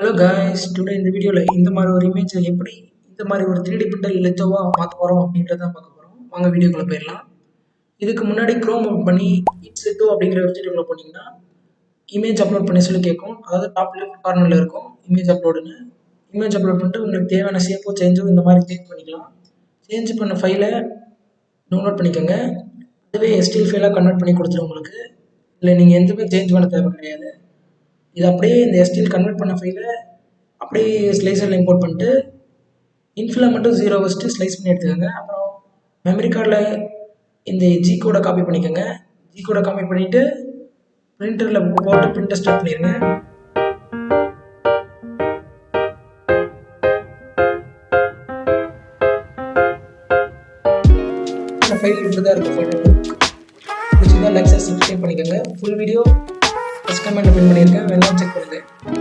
Hello guys, today இந்த வீடியோவில் இந்த மாதிரி ஒரு இமேஜை எப்படி இந்த மாதிரி ஒரு 3D பிரிண்டர் லித்தோவாக மாற்ற போகிறோம் அப்படின்றத பார்க்க போகிறோம். வாங்க வீடியோக்குள்ளே போயிடலாம். இதுக்கு முன்னாடி க்ரோம் ஓப்பன் பண்ணி இட்ஸ் லித்தோ அப்படிங்கிற வெப்சைட்டுக்குள்ளே போனீங்கன்னா இமேஜ் அப்லோட் பண்ணி சொல்லி கேட்கும். அதாவது டாப் லெஃப்ட் கார்னரில் இருக்கும் இமேஜ் அப்லோடுன்னு. இமேஜ் அப்லோட் பண்ணிட்டு உங்களுக்கு தேவையான ஷேப்போ சேஞ்சோ இந்த மாதிரி சேஞ்ச் பண்ணிக்கலாம். சேஞ்ச் பண்ண ஃபைலை டவுன்லோட் பண்ணிக்கோங்க. அதுவே எஸ்டிஎல் ஃபைலாக கன்வெர்ட் பண்ணி கொடுத்துரும் உங்களுக்கு. இல்லை நீங்கள் எதுவுமே சேஞ்ச் பண்ண தேவை கிடையாது. இது அப்படியே இந்த எஸ்டிஎல் கன்வெர்ட் பண்ண ஃபைலை அப்படியே ஸ்லைசரில் இம்போர்ட் பண்ணிட்டு இன்ஃபில் மட்டும் 0 வச்சுட்டு ஸ்லைஸ் பண்ணி எடுத்துக்கோங்க. அப்புறம் மெமரி கார்டில் இந்த ஜி கோடை காப்பி பண்ணிக்கோங்க. ஜி கோடை காப்பி பண்ணிவிட்டு பிரிண்டரில் போட்டு பிரிண்டர் ஸ்டார்ட் பண்ணிடுங்க. ஃபைல் இப்படி தான் இருக்கும். ஃபைல் பிடிச்சிருந்தா லைக் சப்ஸ்கிரைப் பண்ணிக்கோங்க. ஃபுல் வீடியோ ஃபஸ்ட் கமெண்ட்டில் பின் பண்ணியிருக்கேன், வேணாலும் செக் பண்ணுங்கள்.